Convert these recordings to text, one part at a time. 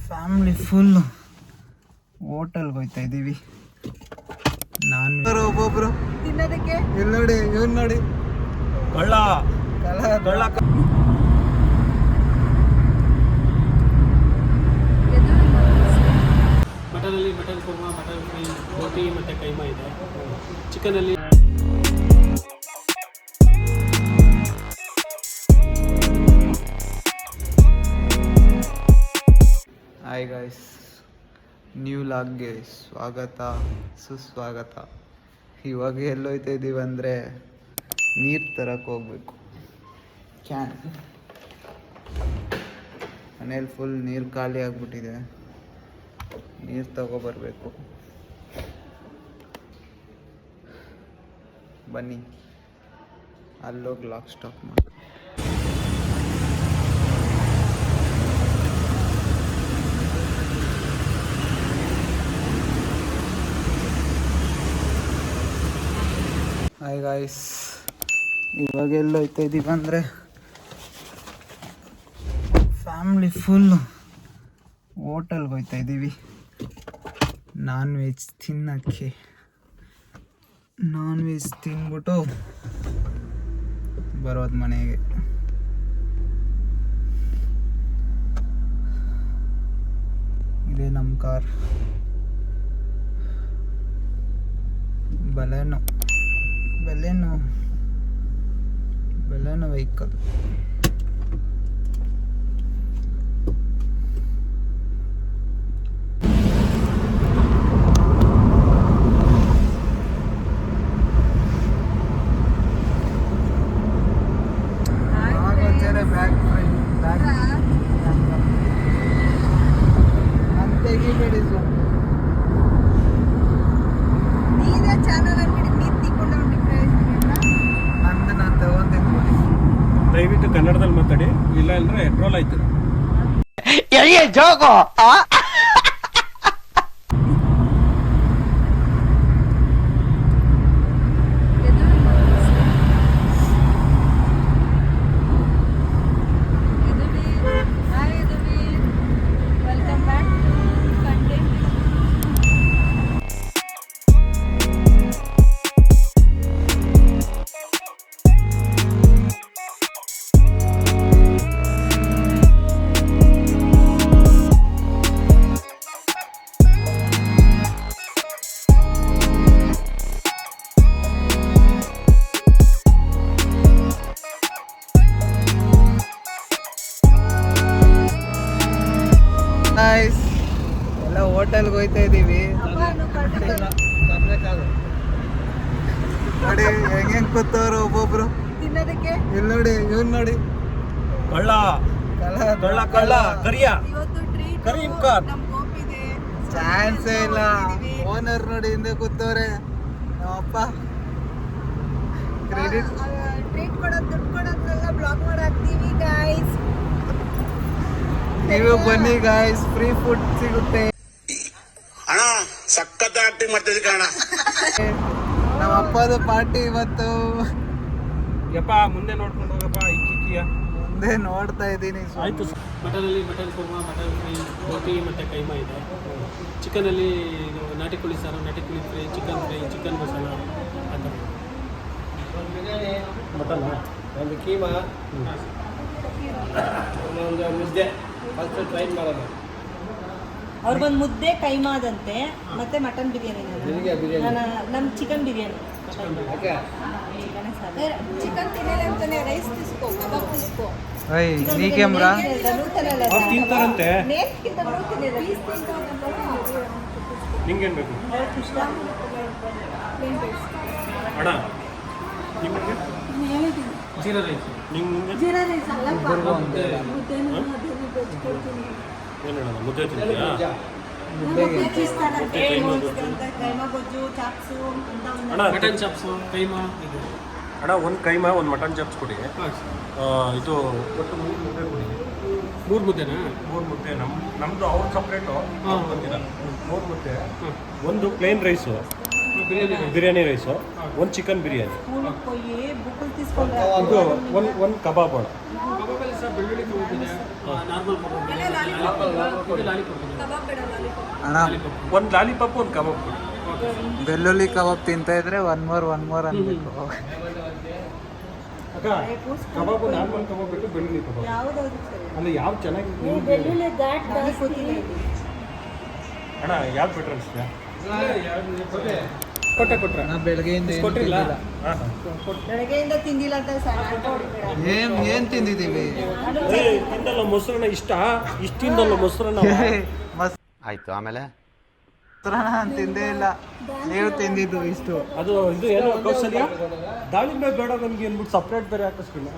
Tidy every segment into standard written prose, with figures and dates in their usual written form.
Family full ಹೋಟೆಲ್ಗೆ ಹೋಗ್ತಾ ಇದ್ದೀವಿ. ನಾನು ಒಬ್ಬೊಬ್ರು ತಿನ್ನೋದಕ್ಕೆ ಇಲ್ಲಿ ನೋಡಿ, ಇವನ್ ನೋಡಿ, ಕಳ್ಳ ಕಳ್ಳ ಮಟನಲ್ಲಿ ಮಟನ್ ಕುರ್ಮಾ, ಮಟನ್ ಫ್ರೈ, ರೋಟಿ ಮತ್ತು ಕೈಮಾ ಇದೆ. ಚಿಕನಲ್ಲಿ ಹಾಯ್ ಗಾಯ್ಸ್, ನ್ಯೂ ಲಾಗ್ಗೆ ಸ್ವಾಗತ ಸುಸ್ವಾಗತ. ಇವಾಗ ಎಲ್ಲೋಯ್ತಾ ಇದ್ದೀವಿ ಅಂದರೆ ನೀರು ತರಕ್ಕೆ ಹೋಗ್ಬೇಕು. ಕ್ಯಾನ್ ಮನೇಲಿ ಫುಲ್ ನೀರು ಖಾಲಿ ಆಗಿಬಿಟ್ಟಿದೆ, ನೀರು ತಗೊಬರ್ಬೇಕು. ಬನ್ನಿ ಅಲ್ಲೋಗಿ ಲಾಕ್ ಸ್ಟಾಪ್ ಮಾಡಿ. ಹಾಯ್ ಗಾಯ್ಸ್, ಇವಾಗ ಎಲ್ಲೋಯ್ತಾ ಇದ್ದೀವಿ ಅಂದರೆ ಫ್ಯಾಮಿಲಿ ಫುಲ್ ಹೋಟೆಲ್ಗೆ ಹೋಗ್ತಾ ಇದ್ದೀವಿ. ನಾನ್ ವೆಜ್ ತಿನ್ನೋಕ್ಕೆ. ನಾನ್ ವೆಜ್ ತಿಂದ್ಬಿಟ್ಟು ಬರೋದು ಮನೆಗೆ. ಇದೇ ನಮ್ಮ ಕಾರ್, ಬಲೆನೋ ವೆಹಿಕಲ್. ತೆಗಿಬೇಡಿ ಸು, ನೀವೇ ಚಾನಲ್ ಅಂಗಡಿ ನೀರು ತಿಕ್ಕೊಂಡು ನಂದು ನಾನು ತಗೊಂತೀನಿ. ದಯವಿಟ್ಟು ಕನ್ನಡದಲ್ಲಿ ಮಾತಾಡಿ, ಇಲ್ಲ ಅಂದ್ರೆ ಟ್ರೋಲ್ ಆಯ್ತು. ಜೋಗೋ welcome back to content. Nice, ಎಲ್ಲ ಹೋಟೆಲ್ಗೆ ಹೋಗ್ತಾ ಇದ್ದೀವಿ. ನೋಡಿ ಹೆಂಗೆ ಕೂತವ್ರು ಒಬ್ಬೊಬ್ರು. ತಿನ್ನೋದಕ್ಕೆ ಇಲ್ಲಿ ನೋಡಿ, ಇವನ್ ನೋಡಿ, ಕಳ್ಳ ಕಳ್ಳ ಕಳ್ಳ ಕರಿಯ ಇವತ್ತು ಟ್ರೀಟ್ ಕರೀಂ ಖಾನ್. ನಮ್ ಗೋಪಿದೆ. ಚಾನ್ಸೇ ಇಲ್ಲ. ಓನರ್ ನೋಡಿ ಹಿಂದೆ ಕೂತವ್ರೆ, ನಮ್ಮಪ್ಪ. ಕ್ರೆಡಿಟ್ ಟ್ರೀಟ್ ಕೊಡೋದು, ದುಡ್ಡು ಕೊಡೋದ್ರೆಲ್ಲ ಬ್ಲಾಗ್ ಮಾಡಿ ಹಾಕ್ತೀವಿ ಗೈಸ್. ನೀವು ಬನ್ನಿ ಗಾಯ್ಸ್, ಫ್ರೀ ಫುಡ್ ಸಿಗುತ್ತೆ. ಅಣ್ಣ ಸಖತ್ ಆಕ್ಟಿಂಗ್ ಮಾಡ್ತಿದ್ದೆ ಕಣ. ನಮ್ಮ ಅಪ್ಪದ ಪಾರ್ಟಿ ಇವತ್ತು. ಯಪ್ಪ ಮುಂದೆ ನೋಡ್ಕೊಂಡು ಹೋಗಪ್ಪ. ಇಕ್ಕಿಯ ಮುಂದೆ ನೋಡ್ತಾ ಇದ್ದೀನಿ. ಆಯ್ತು. ಮಟನಲ್ಲಿ ಮಟನ್ ಕುರ್ಮಾ, ಮಟನ್ ಫ್ರೈ, ರೋಟಿ ಮತ್ತು ಕೈಮಾ ಇದೆ. ಚಿಕನಲ್ಲಿ ಇದು ನಾಟಿ ಕೋಳಿ ಸಾರು, ನಾಟಿ ಕೋಳಿ fry, chicken fry, chicken masala ಆ ಥರ. ಮಟನ್ ಒಂದು ಕೀಮಾ, ಒಂದು ಮುದ್ದೆ. ಫಸ್ಟ್ ಟ್ರೈ ಮಾಡೋದು. ಅವ್ರಿಗೊಂದು ಮುದ್ದೆ ಕೈಮಾದಂತೆ, ಮತ್ತೆ ಮಟನ್ ಬಿರಿಯಾನಿ. ನಮ್ಮ ಚಿಕನ್ ಬಿರಿಯಾನಿ. ಚಿಕನ್ ತಿನ್ನಲ್ಲ ಅಂತಾನೆ ರೈಸ್ ತಿಸ್ಕೋ, ಕಬಾಬ್ ತಿಸ್ಕೋ. ನೀ ಕ್ಯಾಮ್ರಾ ಅವ್ರು ತಿಂತಾರಂತೆ. ನಿಂಗೇನು ಬೇಕು ಅಣ್ಣ? ನಿಮಗೆ ಜೀರಾ ರೈಸ್. ನಿಂಗೆ ಏನು ಹೇಳೋಣ, ಮುದ್ದೆ ತಿಂತೀಯಾ? ಅಣ್ಣ ಮಟನ್ ಚಾಪ್ಸು, ಕೈಮಾ ಇದೆ ಅಣ್ಣ. ಒಂದು ಕೈಮಾ, ಒಂದು ಮಟನ್ ಚಾಪ್ಸ್ ಕೊಡಿ. ಇದು ಒಟ್ಟು 3 ಮುದ್ದೆ ಕೊಡಿ. 3 ಮುದ್ದೆನಾ? 3 ಮುದ್ದೆ. ನಮ್ಮದು ಅವ್ರು ಸಪ್ರೇಟು ಬಂದಿಲ್ಲ. 3 ಮುದ್ದೆ, ಒಂದು ಪ್ಲೇನ್ ರೈಸು, ಬಿರಿಯಾನಿ ರೈಸು, ಒಂದು ಚಿಕನ್ ಬಿರಿಯಾನಿ, ಸ್ಕೂಲಿಗೆ ಹೋಗಿ ಬುಕ್ಕಲ್ಲಿ తీసుಕೊಂಡ್ರೆ ಇದು ಒಂದು ಕಬಾಬ್ ಅಣ್ಣ. ಅಣ್ಣ ಒಂದು ಲಾಲಿಪಾಪ್, ಒಂದು ಕಬಾಬ್ ಕೊಡಿ. ಬೆಳ್ಳುಳ್ಳಿ ಕಬಾಬ್ ತಿಂತಾ ಇದ್ರೆ ಒನ್ ಮೋರ್ ಅನ್ಬೇಕು. ಅಕ್ಕ ಕಬಾಬ್ ನಾರ್ಮಲ್ ಕಬಾಬ್ ಬೇಕು, ಬೆಳ್ಳುಳ್ಳಿ ಕಬಾಬ್ ಯಾವುದಾದ್ರು ಸರಿ ಅಲ್ಲ ಯಾವ್ದು ಚೆನ್ನಾಗಿ ಬೆಳ್ಳುಳ್ಳಿ ಘಾಟ್ ಗೊತ್ತಿಲ್ಲ ಅಣ್ಣ ಯಾವ್ದು ಬೆಟ್ರ್ ಅನಿಸ್ತೀಯ? ಕೊಟ್ರೆ ನಾ ಬೆಳಗ್ಗೆಯಿಂದ ಏನು ಕೊಟ್ಟಿಲ್ಲ. ತಿಂದಿಲ್ಲ. ಬೆಳಗ್ಗೆಯಿಂದ ತಿಂದಿಲ್ಲ ಅಂತ ಏನ್ ತಿಂದಿದ್ದೀವಿ? ತಿಂದಲ್ಲ ಮೊಸರನ್ನ ಇಷ್ಟಿಂದಲ್ಲ ಮೊಸರನ್ನ. ಮಸ್ತ್ ಆಯ್ತು. ಆಮೇಲೆ ಮೊಸರನ್ನ ನಾನ್ ತಿಂದೇ ಇಲ್ಲ, ನೀವು ತಿಂದಿದ್ದು ಇಷ್ಟು. ಅದು ಇದು ಏನೋ ಕೌಶಲ್ಯ ದಾಳಿಂಬೆ ಬೇಡ ನಮ್ಗೆ ಅಂದ್ಬಿಟ್ಟು ಸಪ್ರೇಟ್ ಬೇರೆ ಹಾಕಿಸ್ತೀನಿ.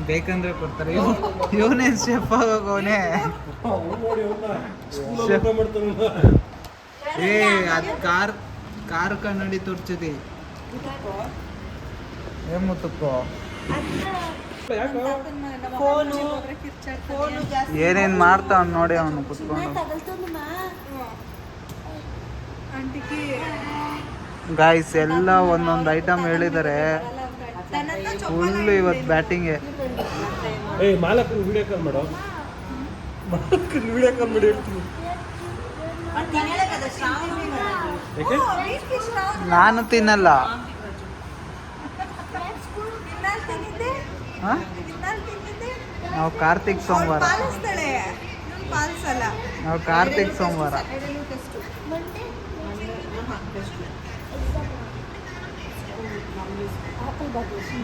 ಬೇಕಂದ್ರೆ ಕೊಡ್ತಾರೆ. ಇವನೇನ್ ಶೆಫ್ ಆಗೋನೆ. ಏ ಅದ್ ಕಾರ್ ಕನ್ನಡಿ ತುರ್ಚಿದಿ ಏನ್ ಮುತ್ತಕ್ಕೋ ಫೋನು ಜಾಸ್ತಿ ಏನೇನ್ ಮಾಡ್ತಾವ್ ನೋಡಿ ಅವನು ಕುತ್ಕೊಂಡು. ಗಾಯ್ಸ್ ಎಲ್ಲ ಒಂದೊಂದು ಐಟಮ್ ಹೇಳಿದ್ದಾರೆ. ಫುಲ್ ಇವತ್ತು ಬ್ಯಾಟಿಂಗ್ಗೆ. ಏಯ್ ಮಾಲಕನ ವಿಡಿಯೋ ಕಾಲ್ ಮಾಡೋ, ಮಾಲಕನ ವಿಡಿಯೋ ಕಾಲ್ ಮಾಡಿ ಹೇಳ್ತೀನಿ. ಯಾಕೆ ನಾನು ತಿನ್ನಲ್ಲ. ಹ? ನಾವು ಕಾರ್ತಿಕ್ ಸೋಮವಾರ, ನಾವು ಕಾರ್ತಿಕ್ ಸೋಮವಾರ.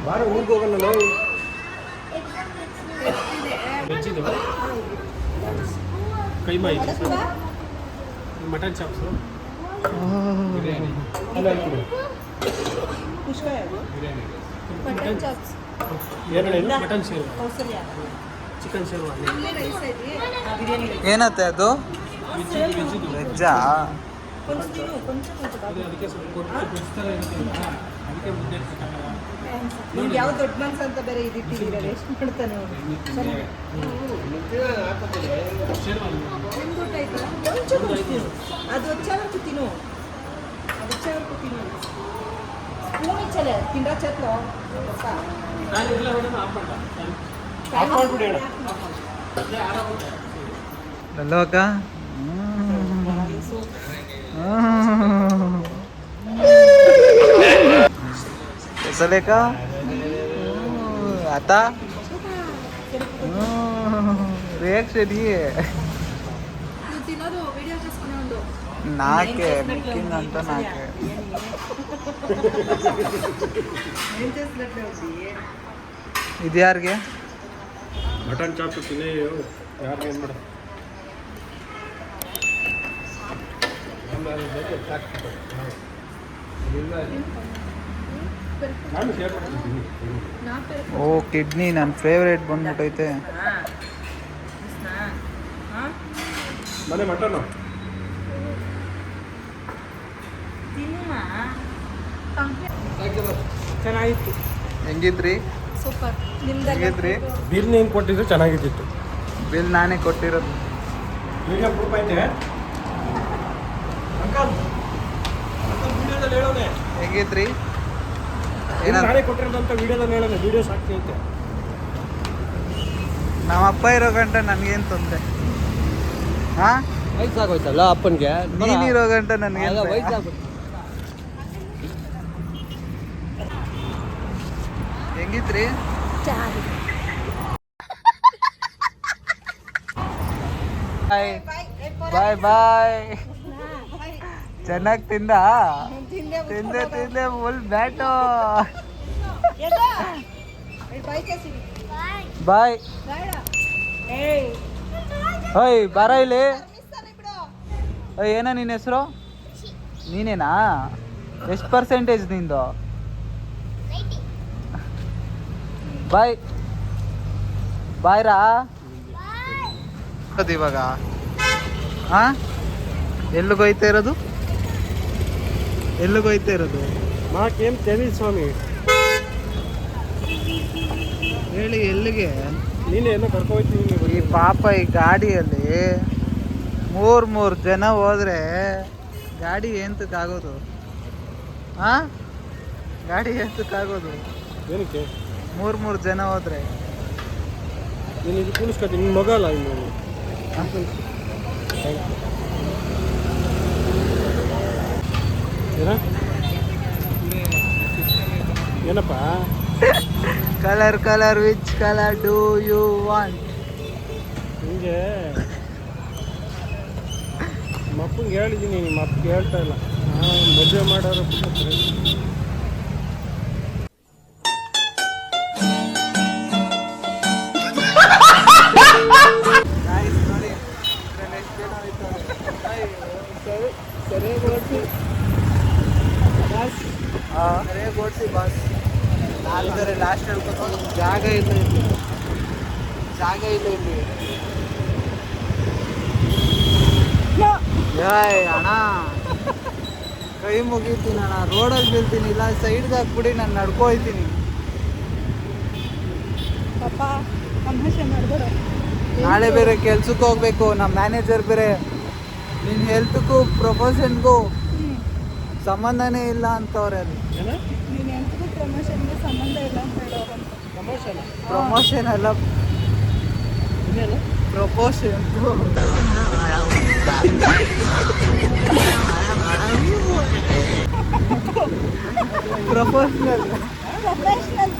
ಬಾರ ಊರಿಗೆ ಹೋಗಲ್ಲ ನಾವು. ವೆಜ್ಜಿದು ಕೈಮಾ ಇದೆ, ಮಟನ್ ಚಾಪ್ಸು, ಬಿರಿಯಾನಿ ಅಲ್ಲ ಕೊಡು. ಏನೇನು ಮಟನ್ ಶೇರ್ವಾ, ಚಿಕನ್ ಶೇರ್ವಾ, ಏನತ್ತೆ ಅದು? ವೆಜ್ಜಿದು ವೆಜ್ಜಾ? ಅದಕ್ಕೆ ಸ್ವಲ್ಪ ಅದಕ್ಕೆ ಮುದ್ದೆ ನಿಮ್ಗೆ ಯಾವ ದೊಡ್ಡ ಮನ್ಸು ಅಂತ ಬೇರೆ ಇದಿಟ್ಟಿದ್ದೀರ, ಎಷ್ಟು ಮಾಡ್ತಾನೆ ಅವನು. ಅದು వచ్చేవరకు తిను, అది వచ్చేవరకు తిను. స్పూన్ ఇచ్చలే తిండా చేతిలో ಆಫ್ ಮಾಡ್ಬಿಡಿ ಅಣ್ಣ. ಅಲ್ಲೋ ಅಕ್ಕ? ಸಲೇಕ आता ರಿಯಾಕ್ಷನ್ ನಾಕೆ ಮಿಕ್ಕಿಂಗ್ ಅಂತ ನಾಕೆ. ಇದು ಯಾರಿಗೆ? ಮಟನ್ ಚಾಪ್ಸ್ ತಿನ್ನೇ ಯಾರಿಗೆ ಏನು ಮಾಡ. ನಾನು ಶೇರ್ ಮಾಡ್ತಿದ್ದೀನಿ. ಓ ಕಿಡ್ನಿ ನನ್ನ ಫೇವ್ರೇಟ್ ಬಂದ್ಬಿಟ್ಟೈತೆ. ಮನೆ ಮಟನ್ನು ಚೆನ್ನಾಗಿತ್ತು. ಹೆಂಗಿದ್ರಿ? ಸೂಪರ್. ಹೆಂಗಿದ್ರಿ? ಬಿಲ್ ನೀನು ಕೊಟ್ಟಿದ್ದು ಚೆನ್ನಾಗಿದ್ದಿತ್ತು. ಬಿಲ್ ನಾನೇ ಕೊಟ್ಟಿರೋದು. ವಿಡಿಯೋ ಪ್ರೂಫ್ ಐತೆ ಅಂಕಲ್, ವಿಡಿಯೋದಲ್ಲಿ ಹೇಳೋನೆ ಹೆಂಗಿದ್ರಿ? ನಾನೇ ಕೊಟ್ಟಿರೋದಂತ ವಿಡಿಯೋದಲ್ಲಿ ಹೇಳೋನೆ. ವಿಡಿಯೋ ಸಾಕ್ಷಿ ಐತೆ. ನಮ್ಮ ಅಪ್ಪ ಇರೋ ಗಂಟ ನನಗೇನು ತೊಂದರೆ? ಹಾ ವಯಸ್ಸಾಗೋಯ್ತಲ್ಲ ಅಪ್ಪನಿಗೆ. ನೀನಿರೋ ಗಂಟ ನನಗೇನು? ಹೆಂಗಿದ್ರಿ? ಬಾಯ್ ಬಾಯ್ ಬಾಯ್. ಚೆನ್ನಾಗಿ ತಿಂದ? ತಿಂದೆ ಫುಲ್ ಬ್ಯಾಟು. ಬಾಯ್. ಓಯ್ ಬಾರ ಇಲ್ಲಿ. ಓಯ್ ಏನ ನಿನ್ನ ಹೆಸರು? ನೀನೇನಾ? ಎಷ್ಟು ಪರ್ಸೆಂಟೇಜ್ ನಿಂದು? ಬಾಯ್ ಬಾಯ್ರಾ. ಇವಾಗ ಹಾ ಎಲ್ಲಿಗೋಯ್ತಾ ಇರೋದು? ಎಲ್ಲಿಗೋಯ್ತಾ ಇರೋದು? ನಾಕೇನು ತಿಳಿದು ಸ್ವಾಮಿ, ಹೇಳಿ ಎಲ್ಲಿಗೆ? ನೀನೇ ಏನೋ ಕರ್ಕೊಯ್ತೀನಿ. ಈ ಪಾಪ ಈ ಗಾಡಿಯಲ್ಲಿ ಮೂರು ಜನ ಹೋದ್ರೆ ಗಾಡಿ ಎಂತಕ್ಕಾಗೋದು? ಹಾ, ಗಾಡಿ ಎಂತಕ್ಕಾಗೋದು? ಏನಕ್ಕೆ? 3 ಜನ ಹೋದ್ರೆ ನೀನು ಇದು ಕುಣಿಸ್ಕೊತೀನಿ, ನಿನ್ನ ಮಗ ಅಲ್ಲ ಇನ್ನು. ಏನಪ್ಪ? Colour which colour do you want? ಹಿಂಗೆ ಮಪ್ಪಂಗೆ ಹೇಳಿದ್ದೀನಿ, ನಿಮ್ಮ ಅಪ್ಪಗೆ ಹೇಳ್ತಾ ಇಲ್ಲ. ಮದುವೆ ಮಾಡೋರು ಸರಿಯಾಗಿ ಓಡಿಸಿ ಬಾಸ್. ನಾಲ್ಕರೆ ಲಾಸ್ಟ್ ಹೇಳ್ಕೊತ ಜಾಗ ಇಲ್ಲ ಇಲ್ಲಿ, ಜಾಗ ಇಲ್ಲ ಇಲ್ಲಿ. ಅಣ್ಣ ಕೈ ಮುಗಿತೀನಿ ಅಣ್ಣ, ರೋಡಲ್ಲಿ ಬೀಳ್ತೀನಿ, ಇಲ್ಲ ಸೈಡ್ಗೆ ಹಾಕ್ಬಿಡಿ, ನಾನು ನಡ್ಕೊಳ್ತೀನಿ. ಪಾಪ ತಮಾಷೆ ಮಾಡಿದ್ರು. ನಾಳೆ ಬೇರೆ ಕೆಲ್ಸಕ್ಕೆ ಹೋಗ್ಬೇಕು, ನಮ್ಮ ಮ್ಯಾನೇಜರ್ ಬೇರೆ ನಿನ್ನ ಹೆಲ್ತ್ಗೂ ಪ್ರಮೋಷನ್ಗೂ ಸಂಬಂಧನೇ ಇಲ್ಲ ಅಂತವ್ರೆ. ಅಲ್ಲಿ ನೀನು ಎಂತಗೂ ಪ್ರಮೋಷನ್ಗೆ ಸಂಬಂಧ ಇಲ್ಲ ಅಂತ ಹೇಳೋರು. ಪ್ರಮೋಷನ್ ಅಲ್ಲ, proposition. Proportional professional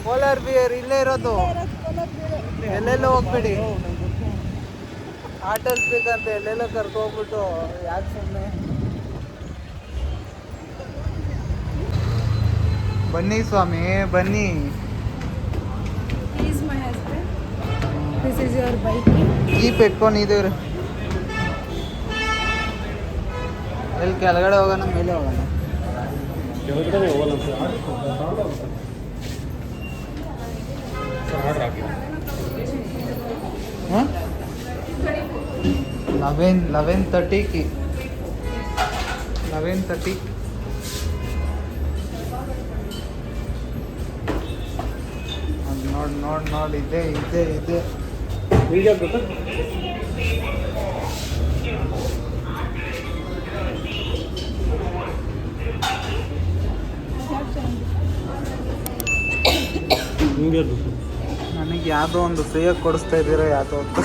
polar beer ಇಲ್ಲೇ ಇರೋದು, ಎಲ್ಲೆಲ್ಲೋ ಹೋಗ್ಬೇಡಿ. ಆಟೋಸ್ ಬೇಕಂತ ಎಲ್ಲೆಲ್ಲೋ ಕರ್ಕೋಗ್ಬಿಟ್ಟು ಯಾಕೆ ಸುಮ್ಮನೆ. ಬನ್ನಿ ಸ್ವಾಮಿ ಬನ್ನಿ. Is my husband, this is your bike. ಈ ಪೆಟ್ಕೊಂಡಿದ್ದೀವ್ರಿ. ಎಲ್ಲಿ ಕೆಳಗಡೆ ಹೋಗೋಣ ಮೇಲೆ ಹೋಗೋಣ? ಕೆಳಗಡೆ ಹೋಗಲ್ಲ ಆರ್ಡರ್ ಹಾಕಿ. ಹಾಂ 11:30కి 11:30. ನೋಡಿ ಇದೆ ಇದೆ ಇದೆ. ಹೀಗೆ ಗೊತ್ತಾ? ಹಿಂಗೆ ನನಗೆ ಯಾವುದೋ ಒಂದು ಫ್ರೀಯಾಗಿ ಕೊಡಿಸ್ತಾ ಇದ್ದೀರಾ ಯಾವುದೋ ಅಂತ.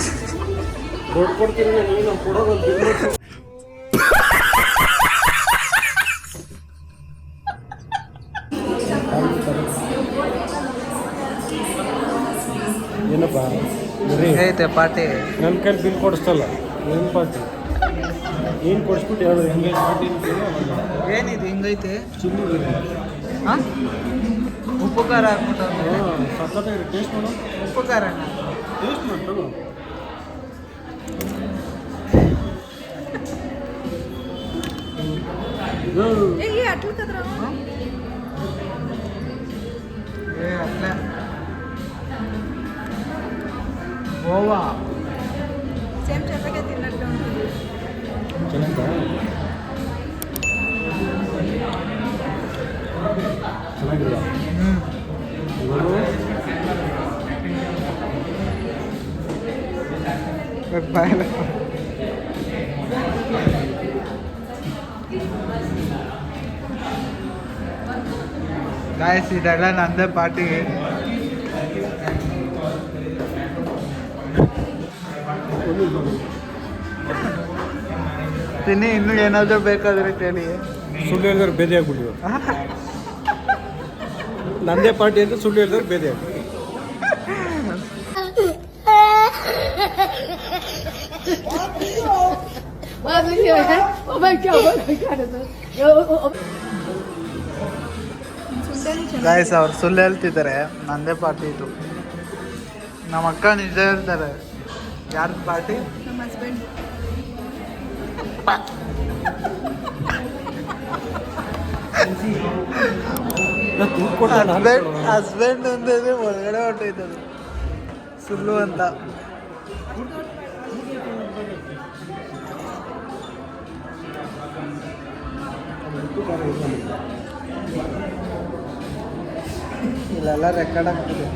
ದುಡ್ಡು ಕೊಡ್ತೀನಿ ನೀನು ಕೊಡೋದು. ಏನಪ್ಪ ಐತೆ ಪಾರ್ಟಿ? ನನ್ನ ಕೈಲಿ ಬಿಲ್ ಕೊಡಿಸ್ತಲ್ಲ, ಏನು ಪಾರ್ಟಿ? ಏನು ಕೊಡಿಸ್ಬಿಟ್ಟು ಹೇಳೋದು ಹೆಂಗೆ ಪಾರ್ಟಿ? ಏನಿದು ಹಿಂಗೈತೆ? ಚಿಲ್ಲಿ ಹಾಂ, ಉಪ್ಪು ಖಾರ ಹಾಕ್ಬಿಟ್ಟು ಸಕ್ಕತ್ತಾಗಿ ಟೇಸ್ಟ್ ಮಾಡು. ಉಪ್ಪು ಖಾರನ ಟೇಸ್ಟ್ ಮಾಡ್ತಾನು. ಅಟ್ಲಕ್ಕದ್ರ ಅಟ್ಲ ಗೋವಾ ಸೇಮ್ ಚಪಾತಿ ತಿನ್ನಕ್ಕೆ ಉಂಟು. ಚೆನ್ನಾಗಿತ್ತಾ? ಚೆನ್ನಾಗಿಲ್ಲ. ಬಾಯಲ್ಲ ಗಾಯಸ್, ಇದೆಲ್ಲ ನಂದೇ ಪಾರ್ಟಿಗೆ. ತಿನ್ನಿ, ಇನ್ನೂ ಏನಾದರೂ ಬೇಕಾದ್ರೆ ಕೇಳಿ. ಸುಳ್ಳು ಹೇಳಿದ್ರೆ ಬೇದಿ ಆಗ್ಬಿಟ್ಟು ನಂದೇ ಪಾರ್ಟಿ ಅಂತ ಸುಳ್ಳು ಹೇಳಿದ್ರೆ ಬೇದಿ ಆಗ್ಬಿಟ್ಟು. ಗಾಯಸ್, ಅವ್ರು ಸುಳ್ಳು ಹೇಳ್ತಿದ್ದಾರೆ, ನಂದೇ ಪಾರ್ಟಿ ಇದು. ನಮ್ಮ ಅಕ್ಕ ನಿಜ ಹೇಳ್ತಾರೆ. ಯಾರ್ದು ಪಾರ್ಟಿ? ನಮ್ಮ ಹಸ್ಬೆಂಡ್. ಹಸ್ಬೆಂಡ್ ಅಂದಿದ್ರೆ ಒಳಗಡೆ ಹೊಟ್ಟೋಯ್ತದೆ, ಸುಳ್ಳು ಅಂತ. ಇಲ್ಲೆಲ್ಲ ರೆಕಾರ್ಡ್ ಆಗ್ತದೆ.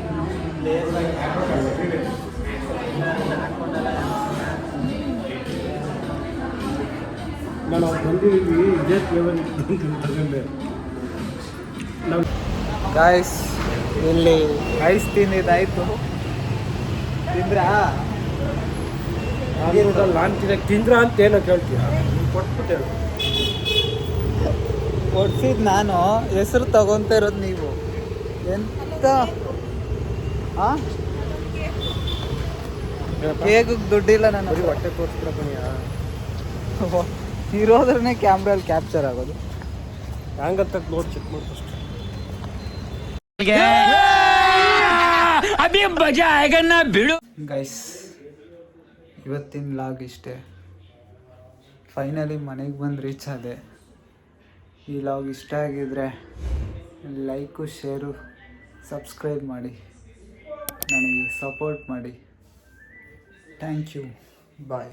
ನಾನು ಬಂದಿದ್ದೀವಿ ಇದೇ ಫ್ಲೇವರ್ ತಗೊಂಡೆ ನಾವು ಗಾಯ್ಸ್ ಇಲ್ಲಿ ಐಸ್ ತಿಂದಿದ್ದಾಯ್ತು. ತಿಂದ್ರಾ? ನಾನು ತಿಂದ್ರ ಅಂತ ಏನೋ ಕೇಳ್ತೀಯ ಕೊಟ್ಬಿಟ್ಟೆ ಕೊಡ್ಸಿದ್ ನಾನು, ಹೆಸರು ತಗೊಂತ ಇರೋದು ನೀವು. ಎಂತ ಕೇಕ್ ದುಡ್ಡಿಲ್ಲ ನನ್ನ ಬರೀ ಹೊಟ್ಟೆ ತೋರಿಸ್ಬಿಡಪ್ಪನಿಯ ಇರೋದ್ರನ್ನೇ ಕ್ಯಾಮ್ರಲ್ಲಿ ಕ್ಯಾಪ್ಚರ್ ಆಗೋದು. ಹ್ಯಾಂಗಂತ ನೋಡಿ ಚೆಕ್ ಮಾಡಿ ಫಸ್ಟ್. ಗೈಸ್ ಇವತ್ತಿನ ಲಾಗ್ ಇಷ್ಟೇ. ಫೈನಲಿ ಮನೆಗೆ ಬಂದು ರೀಚ್ ಆದೆ. ಈ ಲಾಗ್ ಇಷ್ಟ ಆಗಿದ್ರೆ ಲೈಕು, ಶೇರು, ಸಬ್ಸ್ಕ್ರೈಬ್ ಮಾಡಿ, ನನಗೆ ಸಪೋರ್ಟ್ ಮಾಡಿ. Thank you. ಬಾಯ್.